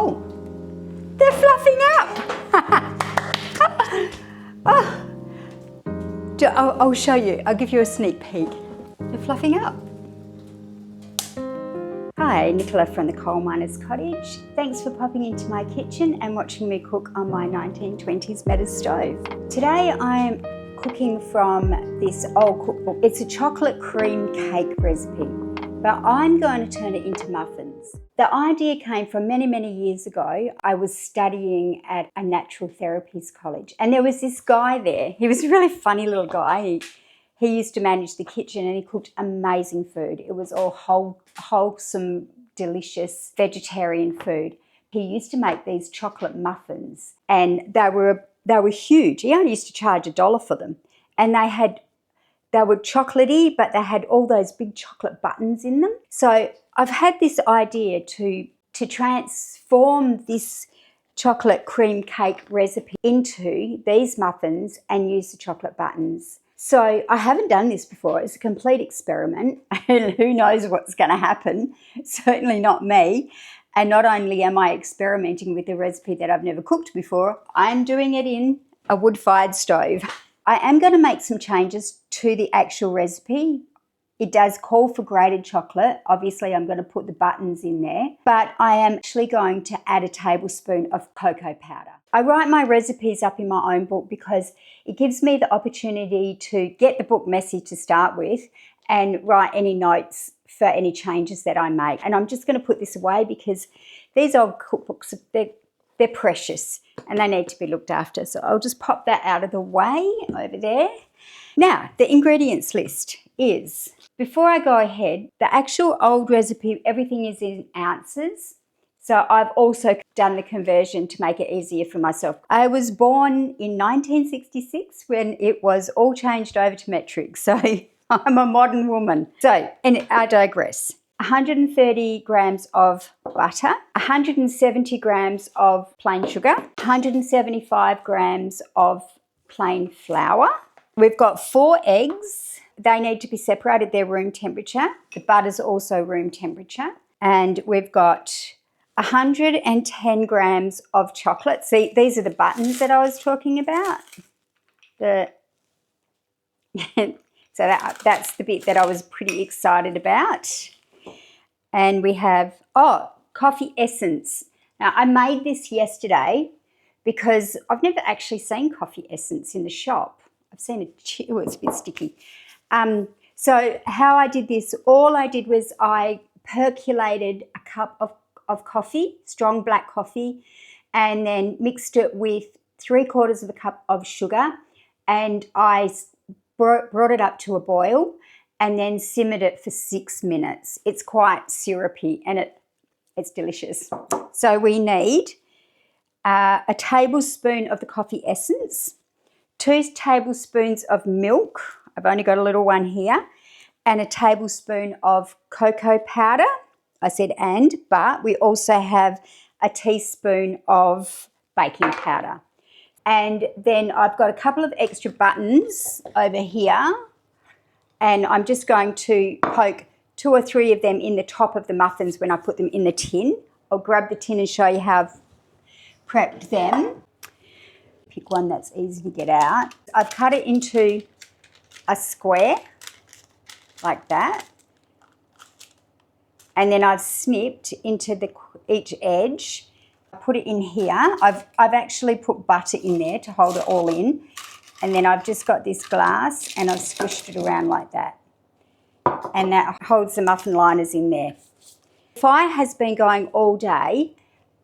Oh, they're fluffing up. Oh. I'll show you. I'll give you a sneak peek. They're fluffing up. Hi, Nicola from the Coal Miners Cottage. Thanks for popping into my kitchen and watching me cook on my 1920s metal stove. Today I'm cooking from this old cookbook. It's a chocolate cream cake recipe, but I'm going to turn it into muffins. The idea came from many years ago. I was studying at a natural therapies college, and there was this guy there. He was a really funny little guy. He used to manage the kitchen and he cooked amazing food. It was all wholesome, delicious vegetarian food. He used to make these chocolate muffins, and they were huge. He only used to charge $1 for them. And they were chocolatey, but they had all those big chocolate buttons in them. So I've had this idea to transform this chocolate cream cake recipe into these muffins and use the chocolate buttons. So I haven't done this before. It's a complete experiment, and who knows what's going to happen. Certainly not me. And not only am I experimenting with a recipe that I've never cooked before, I'm doing it in a wood-fired stove. I am going to make some changes to the actual recipe. It does call for grated chocolate. Obviously, I'm going to put the buttons in there, but I am actually going to add a tablespoon of cocoa powder. I write my recipes up in my own book because it gives me the opportunity to get the book messy to start with and write any notes for any changes that I make. And I'm just going to put this away because these old cookbooks, they're precious and they need to be looked after. So I'll just pop that out of the way over there. Now, the ingredients list is, before I go ahead, the actual old recipe, everything is in ounces. So I've also done the conversion to make it easier for myself. I was born in 1966 when it was all changed over to metric. So I'm a modern woman. So, and I digress. 130 grams of butter, 170 grams of plain sugar, 175 grams of plain flour. We've got 4 eggs. They need to be separated. They're room temperature. The butter's also room temperature. And we've got 110 grams of chocolate. See, these are the buttons that I was talking about. So that's the bit that I was pretty excited about. And we have, coffee essence. Now, I made this yesterday because I've never actually seen coffee essence in the shop. I've seen it, it's a bit sticky. So how I did this, all I did was I percolated a cup of coffee, strong black coffee, and then mixed it with 3/4 of a cup of sugar, and I brought it up to a boil and then simmered it for 6 minutes. It's quite syrupy and it's delicious. So we need a tablespoon of the coffee essence, 2 tablespoons of milk, I've only got a little one here, and a tablespoon of cocoa powder. I said but we also have a teaspoon of baking powder. And then I've got a couple of extra buttons over here, and I'm just going to poke 2 or 3 of them in the top of the muffins when I put them in the tin. I'll grab the tin and show you how I've prepped them. Pick one that's easy to get out. I've cut it into a square like that. And then I've snipped into each edge. I put it in here. I've actually put butter in there to hold it all in. And then I've just got this glass and I've squished it around like that. And that holds the muffin liners in there. The fire has been going all day,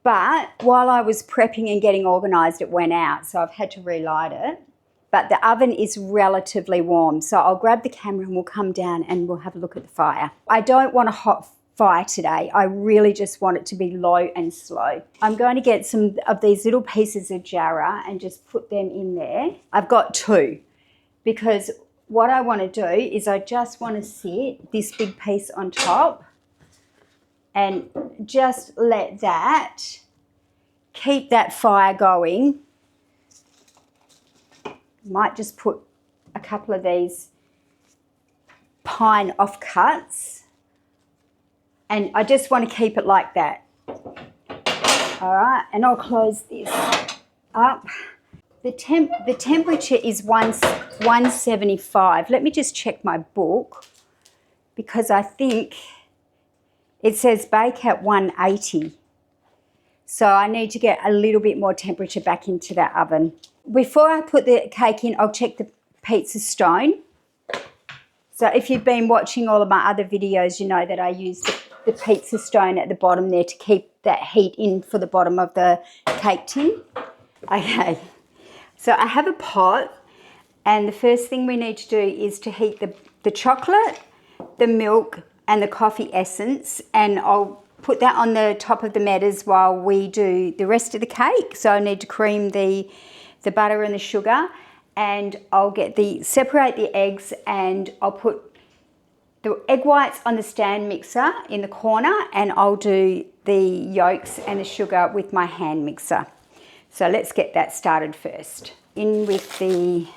but while I was prepping and getting organised, it went out. So I've had to relight it. But the oven is relatively warm. So I'll grab the camera and we'll come down and we'll have a look at the fire. I don't want a hot fire today. I really just want it to be low and slow. I'm going to get some of these little pieces of jarrah and just put them in there. I've got 2 because what I want to do is I just want to sit this big piece on top and just let that keep that fire going. Might just put a couple of these pine offcuts, and I just want to keep it like that. All right, and I'll close this up. The temperature is 175. Let me just check my book, because I think it says bake at 180. So I need to get a little bit more temperature back into that oven. Before I put the cake in, I'll check the pizza stone. So if you've been watching all of my other videos, you know that I use the pizza stone at the bottom there to keep that heat in for the bottom of the cake tin. Okay, so I have a pot, and the first thing we need to do is to heat the chocolate, the milk and the coffee essence, and I'll put that on the top of the medders while we do the rest of the cake. So I need to cream the butter and the sugar, and I'll separate the eggs, and I'll put the egg whites on the stand mixer in the corner, and I'll do the yolks and the sugar with my hand mixer. So let's get that started first. In with the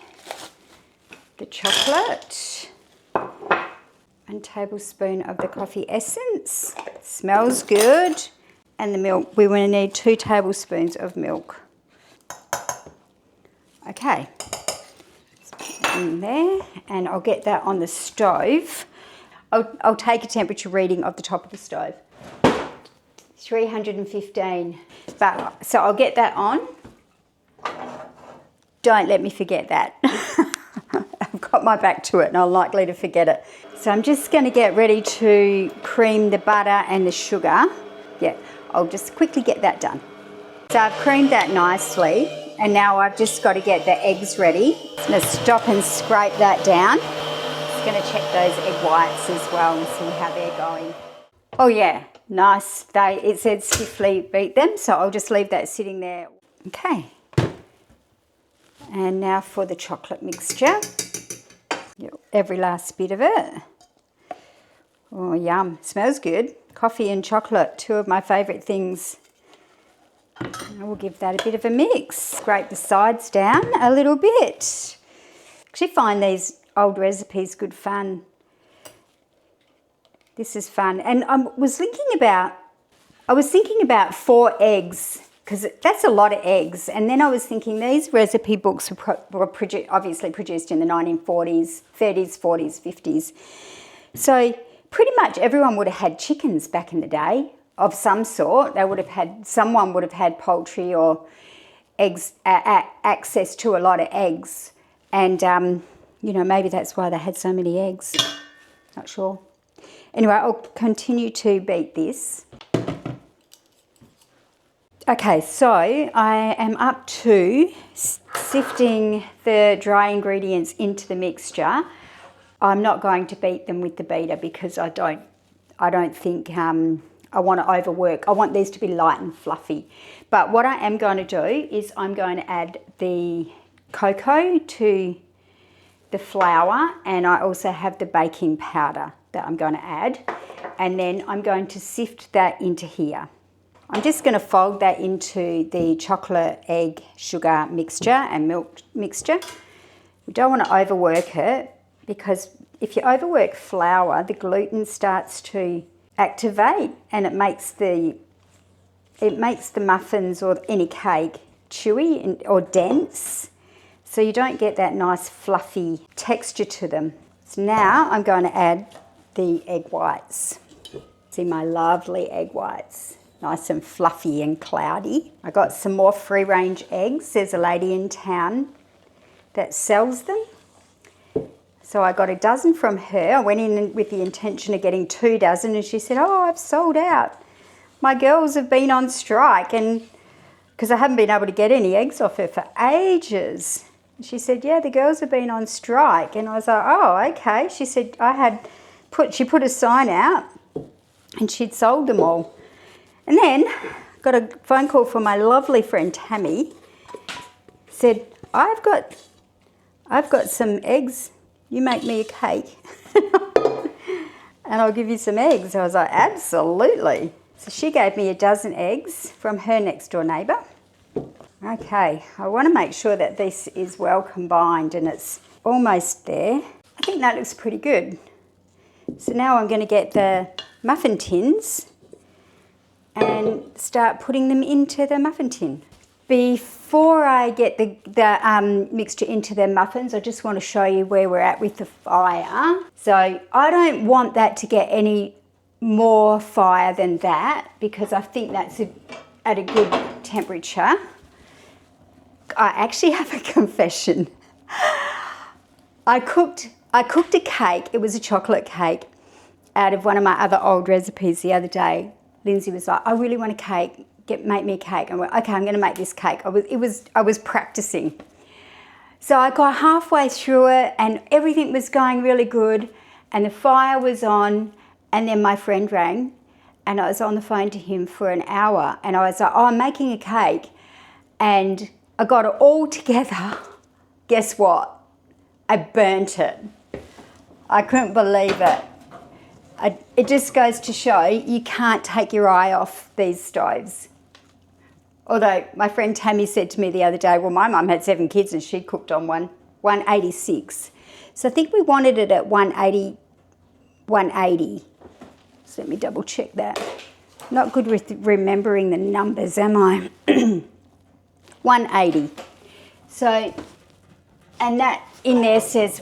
chocolate, 1 tablespoon of the coffee essence, smells good, and the milk. We want to need 2 tablespoons of milk. Okay, in there, and I'll get that on the stove. I'll take a temperature reading of the top of the stove. 315. So I'll get that on. Don't let me forget that. I've got my back to it and I'm likely to forget it. So I'm just going to get ready to cream the butter and the sugar. Yeah, I'll just quickly get that done. So I've creamed that nicely, and now I've just got to get the eggs ready. I'm going to stop and scrape that down. Just going to check those egg whites as well and see how they're going. Oh yeah, nice. It said stiffly beat them, so I'll just leave that sitting there. Okay. And now for the chocolate mixture. Every last bit of it. Oh, yum. Smells good. Coffee and chocolate, 2 of my favourite things. I will give that a bit of a mix. Scrape the sides down a little bit. Actually find these old recipes good fun. This is fun. And I was thinking about 4 eggs, because that's a lot of eggs. And then I was thinking these recipe books were obviously produced in the 1940s, 30s, 40s, 50s. So pretty much everyone would have had chickens back in the day of some sort. Someone would have had poultry or eggs, access to a lot of eggs. And, you know, maybe that's why they had so many eggs. Not sure. Anyway, I'll continue to beat this. Okay, so I am up to sifting the dry ingredients into the mixture. I'm not going to beat them with the beater because I don't think I want to overwork. I want these to be light and fluffy. But what I am going to do is I'm going to add the cocoa to the flour, and I also have the baking powder that I'm going to add, and then I'm going to sift that into here. I'm just going to fold that into the chocolate, egg, sugar mixture and milk mixture. We don't want to overwork it, because if you overwork flour, the gluten starts to activate and it makes the muffins or any cake chewy or dense, so you don't get that nice fluffy texture to them. So now I'm going to add the egg whites. See my lovely egg whites. Nice and fluffy and cloudy. I got some more free-range eggs. There's a lady in town that sells them. So I got a dozen from her. I went in with the intention of getting 2 dozen, and she said, "Oh, I've sold out. My girls have been on strike," and because I haven't been able to get any eggs off her for ages. She said, "Yeah, the girls have been on strike." And I was like, "Oh, okay." She said she put a sign out and she'd sold them all. And then got a phone call from my lovely friend Tammy. Said, I've got some eggs. You make me a cake and I'll give you some eggs. I was like, absolutely. So she gave me a dozen eggs from her next door neighbour. Okay, I want to make sure that this is well combined and it's almost there. I think that looks pretty good. So now I'm going to get the muffin tins, and start putting them into the muffin tin. Before I get the mixture into the muffins, I just want to show you where we're at with the fire. So I don't want that to get any more fire than that because I think that's at a good temperature. I actually have a confession. I cooked a cake, it was a chocolate cake, out of one of my other old recipes the other day. Lindsay was like, I really want a cake, make me a cake. I went, okay, I'm gonna make this cake. I was practicing. So I got halfway through it and everything was going really good and the fire was on, and then my friend rang and I was on the phone to him for an hour and I was like, oh, I'm making a cake, and I got it all together. Guess what? I burnt it. I couldn't believe it. It just goes to show you can't take your eye off these stoves. Although my friend Tammy said to me the other day, well, my mum had 7 kids and she cooked on 186. So I think we wanted it at 180. So let me double check that. Not good with remembering the numbers, am I? 180. So, and that in there says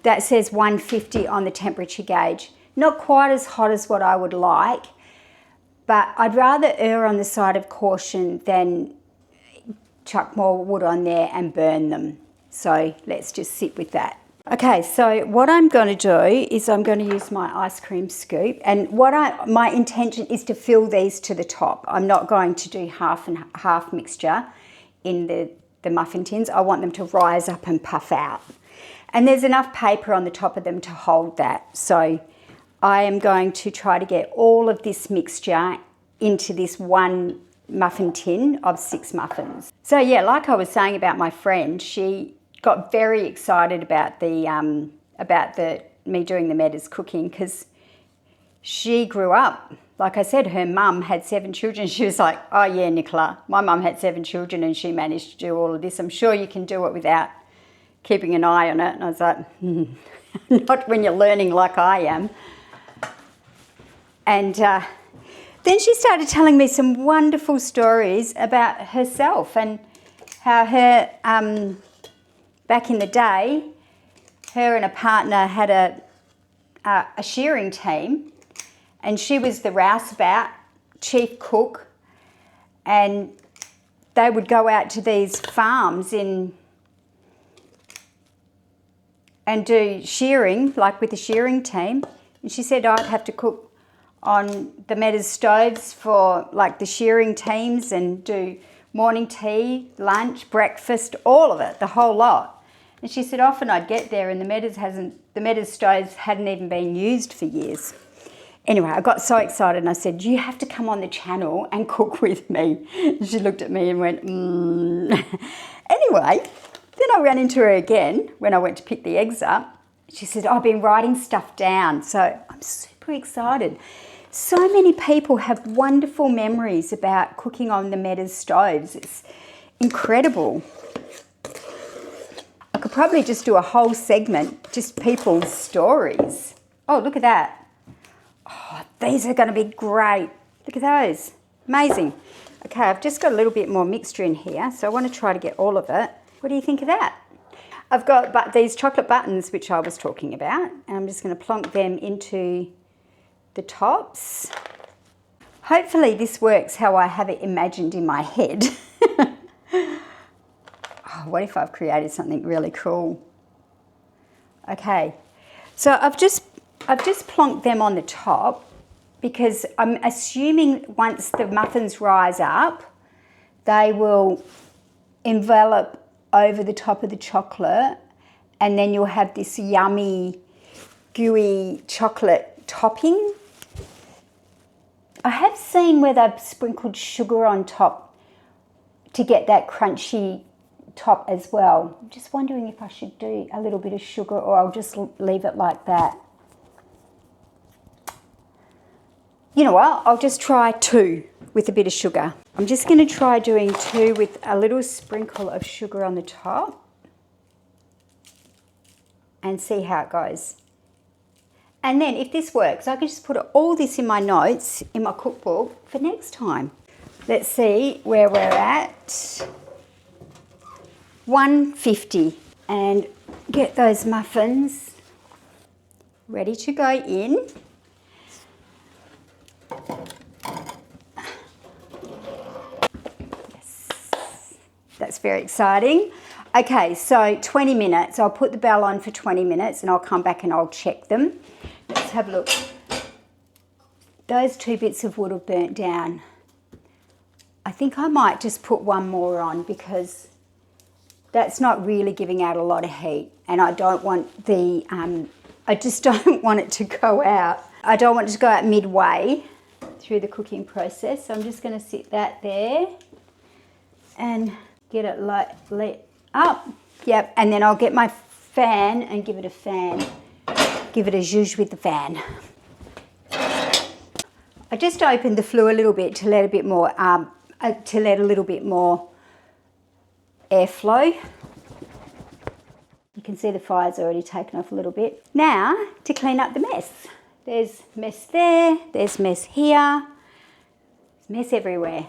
that says 150 on the temperature gauge. Not quite as hot as what I would like, but I'd rather err on the side of caution than chuck more wood on there and burn them. So let's just sit with that. Okay, so what I'm going to do is I'm going to use my ice cream scoop, and my intention is to fill these to the top. I'm not going to do half and half mixture in the muffin tins. I want them to rise up and puff out. And there's enough paper on the top of them to hold that. So I am going to try to get all of this mixture into this one muffin tin of 6 muffins. So yeah, like I was saying about my friend, she got very excited about me doing the Meadows cooking because she grew up, like I said, her mum had 7 children. She was like, oh yeah, Nicola, my mum had 7 children and she managed to do all of this. I'm sure you can do it without keeping an eye on it. And I was like, not when you're learning like I am. And then she started telling me some wonderful stories about herself and how her, back in the day, her and a partner had a shearing team, and she was the rouseabout chief cook, and they would go out to these farms and do shearing, like with the shearing team. And she said I'd have to cook on the Meadows stoves for like the shearing teams and do morning tea, lunch, breakfast, all of it, the whole lot. And she said often I'd get there and the Meadows stoves hadn't even been used for years. Anyway, I got so excited and I said, you have to come on the channel and cook with me. And she looked at me and went, Anyway, then I ran into her again when I went to pick the eggs up. She said, I've been writing stuff down. So I'm super excited. So many people have wonderful memories about cooking on the Meadows stoves. It's incredible. I could probably just do a whole segment, just people's stories. Oh, look at that. Oh, these are going to be great. Look at those. Amazing. Okay, I've just got a little bit more mixture in here, so I want to try to get all of it. What do you think of that? I've got these chocolate buttons, which I was talking about, and I'm just going to plonk them into the tops. Hopefully this works how I have it imagined in my head. Oh, what if I've created something really cool? Okay, so I've just plonked them on the top because I'm assuming once the muffins rise up, they will envelop over the top of the chocolate, and then you'll have this yummy, gooey chocolate topping. I have seen where they've sprinkled sugar on top to get that crunchy top as well. I'm just wondering if I should do a little bit of sugar or I'll just leave it like that. You know what, I'll just try 2 with a bit of sugar. I'm just going to try doing 2 with a little sprinkle of sugar on the top and see how it goes. And then if this works, I can just put all this in my notes, in my cookbook for next time. Let's see where we're at. 150, and get those muffins ready to go in. Yes, that's very exciting. Okay, so 20 minutes. I'll put the bell on for 20 minutes and I'll come back and I'll check them. Let's have a look. Those 2 bits of wood have burnt down. I think I might just put one more on because that's not really giving out a lot of heat, and I don't want the, I just don't want it to go out. I don't want it to go out midway through the cooking process. So I'm just going to sit that there and get it lit up. Yep, and then I'll get my fan and give it a fan. Give it a zhuzh with the fan. I just opened the flue a little bit to let a bit more, airflow. You can see the fire's already taken off a little bit. Now to clean up the mess. There's mess there, there's mess here, there's mess everywhere.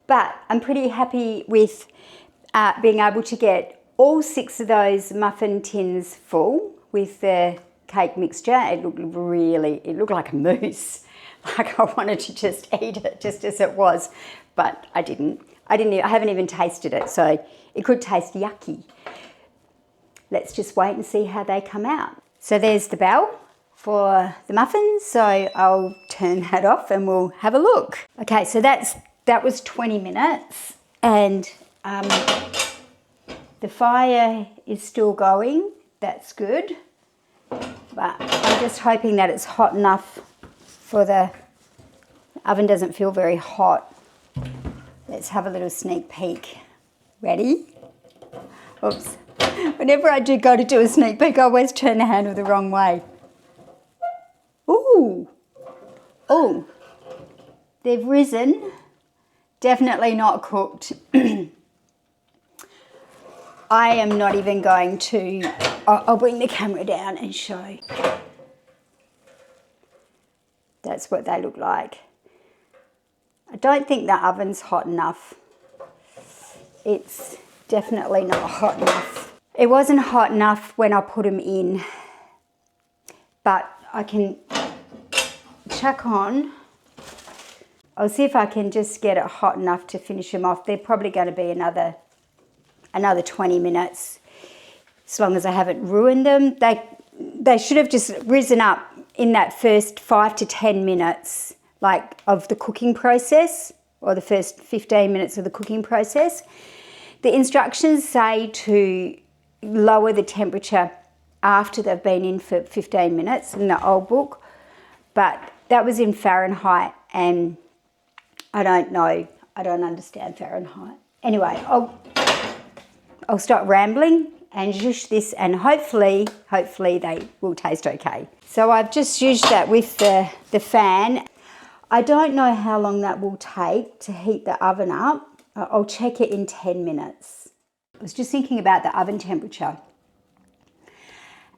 But I'm pretty happy with being able to get all 6 of those muffin tins full with the cake mixture. It looked like a mousse. Like I wanted to just eat it just as it was, but I didn't. I haven't even tasted it, so it could taste yucky. Let's just wait and see how they come out. So there's the bell for the muffins, so I'll turn that off and we'll have a look. Okay, so that was 20 minutes, and the fire is still going. That's good, but I'm just hoping that it's hot enough for the oven. Doesn't feel very hot. Let's have a little sneak peek. Ready? Oops. Whenever I go to do a sneak peek, I always turn the handle the wrong way. Ooh. Oh. They've risen. Definitely not cooked. I am not even going to... I'll bring the camera down and show. That's what they look like. I don't think the oven's hot enough. It's definitely not hot enough. It wasn't hot enough when I put them in, but I can chuck on. I'll see if I can just get it hot enough to finish them off. They're probably going to be another 20 minutes, as long as I haven't ruined them. They should have just risen up in that first 5 to 10 minutes, like of the cooking process, or the first 15 minutes of the cooking process. The instructions say to lower the temperature after they've been in for 15 minutes in the old book, but that was in Fahrenheit, and I don't know, I don't understand Fahrenheit. Anyway, I'll stop rambling and zhuzh this, and hopefully they will taste okay. So I've just zhuzhed that with the fan. I don't know how long that will take to heat the oven up. I'll check it in 10 minutes. I was just thinking about the oven temperature.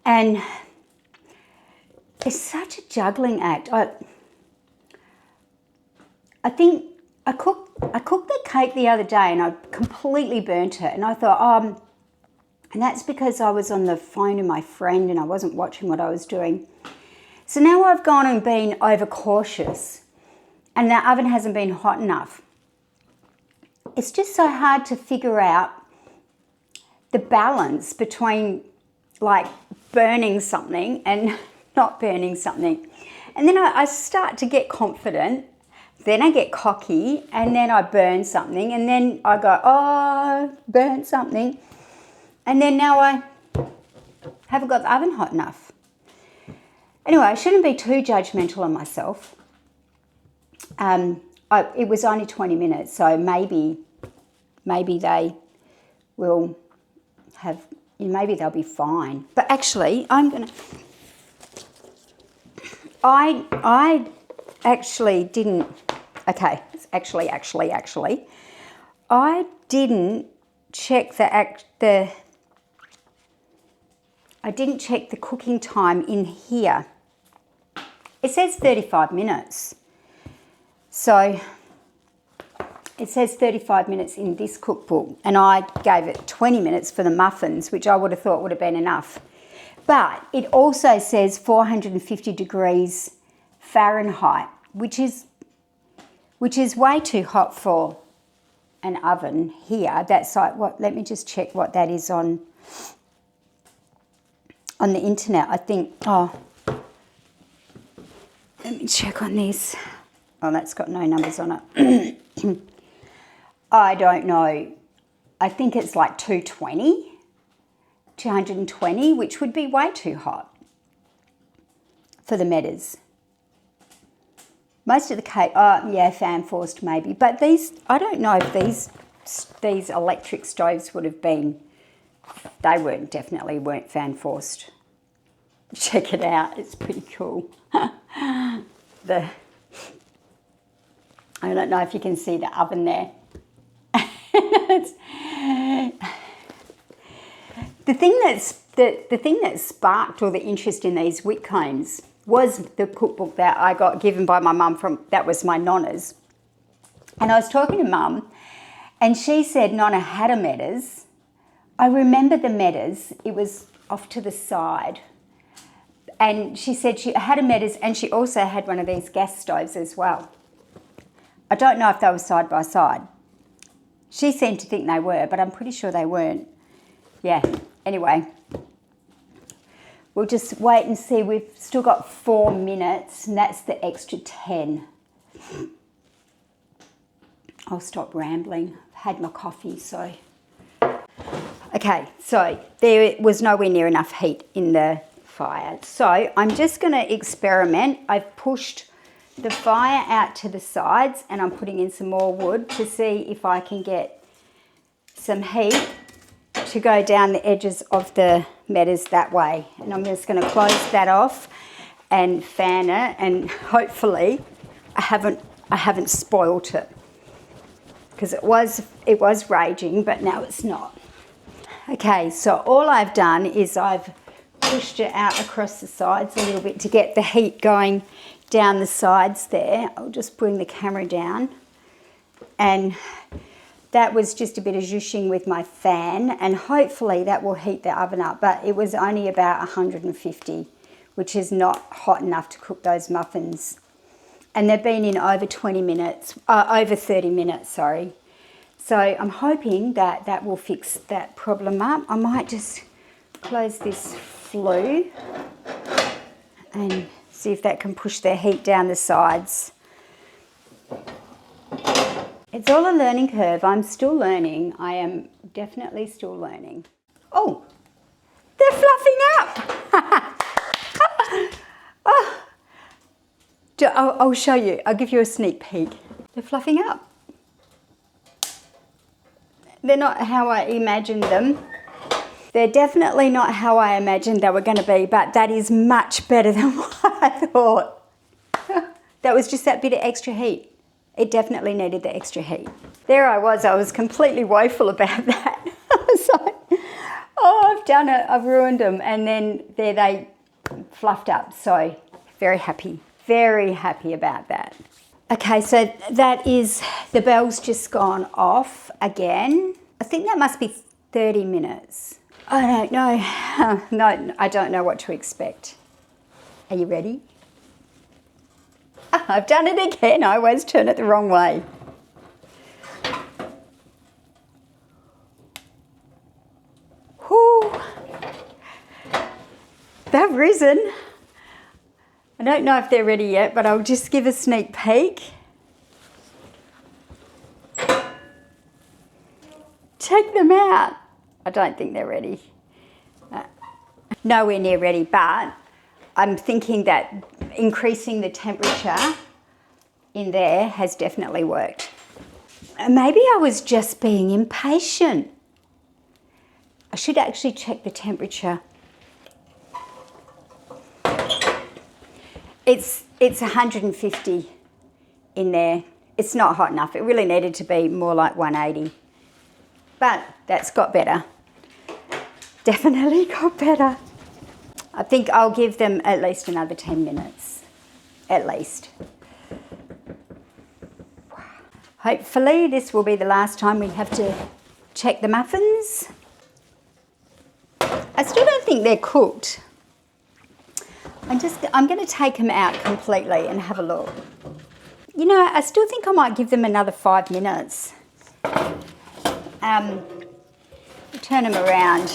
And it's such a juggling act. I think I cooked the cake the other day and I completely burnt it. And I thought, and that's because I was on the phone with my friend and I wasn't watching what I was doing. So now I've gone and been overcautious, and the oven hasn't been hot enough. It's just so hard to figure out the balance between like burning something and not burning something. And then I start to get confident, then I get cocky, and then I burn something, and then I go, oh, burnt something. And then now I haven't got the oven hot enough. Anyway, I shouldn't be too judgmental on myself. It was only 20 minutes, so maybe they will have, maybe they'll be fine. But actually, I actually didn't, okay, it's actually, I didn't check I didn't check the cooking time in here. It says 35 minutes. So it says 35 minutes in this cookbook, and I gave it 20 minutes for the muffins, which I would have thought would have been enough. But it also says 450 degrees Fahrenheit, which is way too hot for an oven here. That's like what, let me just check what that is on the internet. I think, let me check on this. Oh, that's got no numbers on it. I don't know. I think it's like 220, which would be way too hot for the Metas. Most of the cake, yeah, fan forced maybe. But these, I don't know if these electric stoves would have been, definitely weren't fan forced. Check it out, it's pretty cool. I don't know if you can see the oven there. The thing that sparked all the interest in these wick combs was the cookbook that I got given by my mum that was my nonna's. And I was talking to Mum, and she said Nonna had a Metas. I remember the Metas, it was off to the side. And she said she had a Metas, and she also had one of these gas stoves as well. I don't know if they were side by side. She seemed to think they were, but I'm pretty sure they weren't. Yeah, anyway. We'll just wait and see. We've still got 4 minutes, and that's the extra 10. I'll stop rambling. I've had my coffee, so. Okay, so there was nowhere near enough heat in the fire. So I'm just going to experiment. I've pushed the fire out to the sides, and I'm putting in some more wood to see if I can get some heat to go down the edges of the Metas that way. And I'm just going to close that off and fan it, and hopefully I haven't spoilt it, because it was raging, but now it's not. Okay, so all I've done is I've pushed it out across the sides a little bit to get the heat going down the sides there. I'll just bring the camera down, and that was just a bit of zhooshing with my fan, and hopefully that will heat the oven up, but it was only about 150, which is not hot enough to cook those muffins. And they've been in over 30 minutes, sorry. So I'm hoping that that will fix that problem up. I might just close this flue and see if that can push the heat down the sides. It's all a learning curve. I'm still learning. I am definitely still learning. Oh, they're fluffing up. Oh. I'll show you. I'll give you a sneak peek. They're fluffing up. They're not how I imagined them. They're definitely not how I imagined they were going to be, but that is much better than what I thought. That was just that bit of extra heat. It definitely needed the extra heat. There I was completely woeful about that. I was like, oh, I've done it, I've ruined them. And then there they fluffed up. So very happy about that. Okay, so that is, the bell's just gone off again. I think that must be 30 minutes. I don't know. No, I don't know what to expect. Are you ready? Oh, I've done it again. I always turn it the wrong way. Whew. They've risen. I don't know if they're ready yet, but I'll just give a sneak peek. Check them out. I don't think they're ready. Nowhere near ready, but I'm thinking that increasing the temperature in there has definitely worked. Maybe I was just being impatient. I should actually check the temperature. It's 150 in there. It's not hot enough. It really needed to be more like 180. But that's got better. Definitely got better. I think I'll give them at least another 10 minutes. at least. Hopefully this will be the last time we have to check the muffins. I still don't think they're cooked. I'm going to take them out completely and have a look. You know, I still think I might give them another 5 minutes. Turn them around.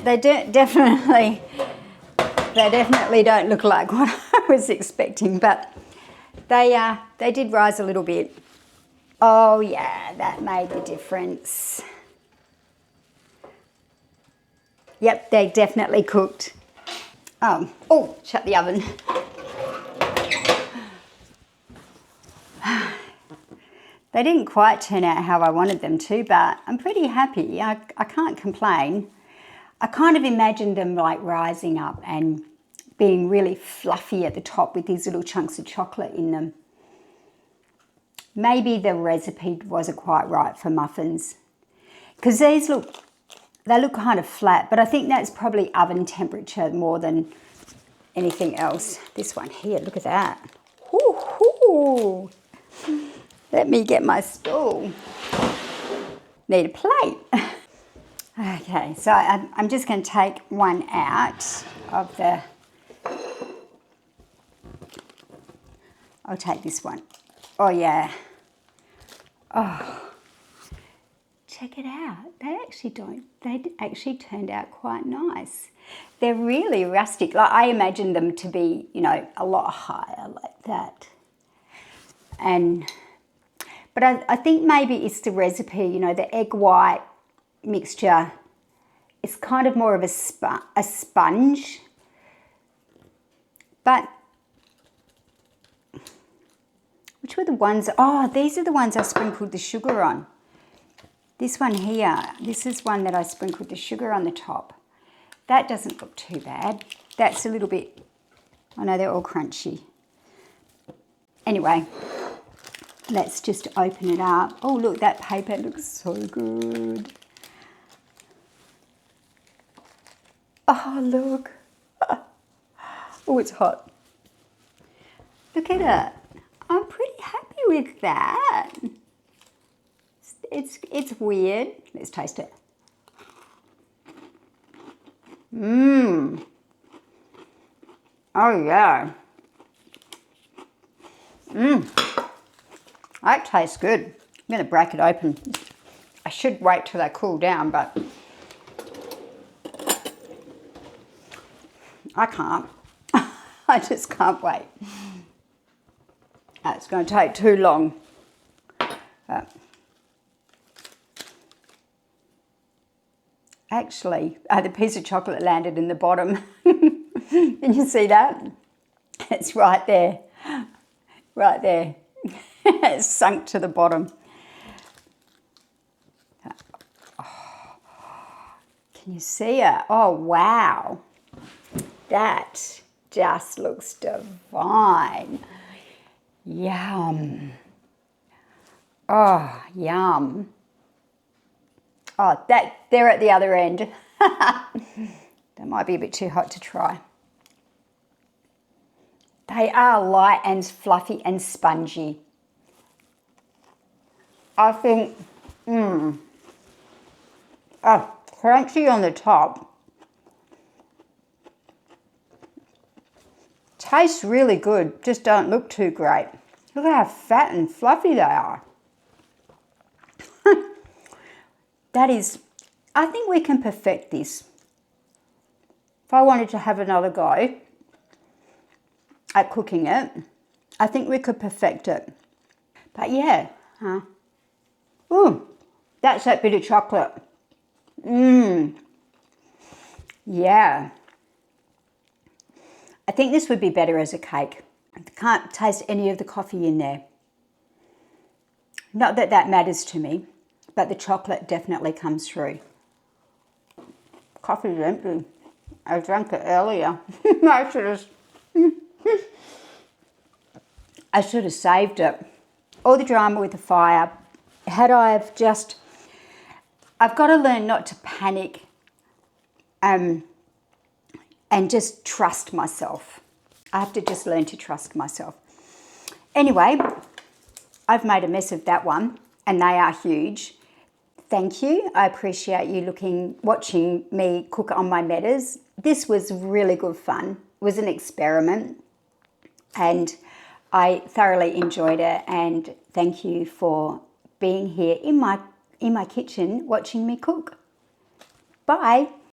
They definitely don't look like what I was expecting, but they did rise a little bit. Oh yeah, that made the difference. Yep, they definitely cooked. Oh, shut the oven. They didn't quite turn out how I wanted them to, but I'm pretty happy. I can't complain. I kind of imagined them like rising up and being really fluffy at the top with these little chunks of chocolate in them. Maybe the recipe wasn't quite right for muffins, because they look kind of flat, but I think that's probably oven temperature more than anything else. This one here, look at that. Ooh. Let me get my stool. Need a plate. Okay, so I'm just going to take one out of the... I'll take this one. Oh yeah. Oh, check it out. They actually turned out quite nice. They're really rustic. Like, I imagined them to be, you know, a lot higher like that. But I think maybe it's the recipe, you know, the egg white mixture. It's kind of more of a sponge. But which were the ones? Oh, these are the ones I sprinkled the sugar on. This one here, this is one that I sprinkled the sugar on the top. That doesn't look too bad. That's a little bit, I know they're all crunchy. Anyway, let's just open it up. Oh, look, that paper looks so good. Oh, look. Oh, it's hot. Look at it. I'm pretty happy with that. It's weird. Let's taste it. Mmm. Oh, yeah. Mmm. That tastes good. I'm going to break it open. I should wait till they cool down, but I can't. I just can't wait. It's going to take too long. Actually, the piece of chocolate landed in the bottom. Can you see that? It's right there. Right there. It's sunk to the bottom. Oh, can you see it? Oh, wow. That just looks divine. Yum. Oh, yum. Oh, they're at the other end. That might be a bit too hot to try. They are light and fluffy and spongy. I think, oh, crunchy on the top. Tastes really good, just don't look too great. Look at how fat and fluffy they are. That is, I think we can perfect this. If I wanted to have another go at cooking it, I think we could perfect it. But yeah, ooh, that's that bit of chocolate. Yeah. I think this would be better as a cake. I can't taste any of the coffee in there. Not that that matters to me, but the chocolate definitely comes through. Coffee's empty. I drank it earlier. I should have saved it. All the drama with the fire. I've got to learn not to panic and just trust myself. I have to just learn to trust myself. Anyway, I've made a mess of that one, and they are huge. Thank you. I appreciate you watching me cook on my metas. This was really good fun. It was an experiment, and I thoroughly enjoyed it. And thank you for being here in my kitchen watching me cook. Bye.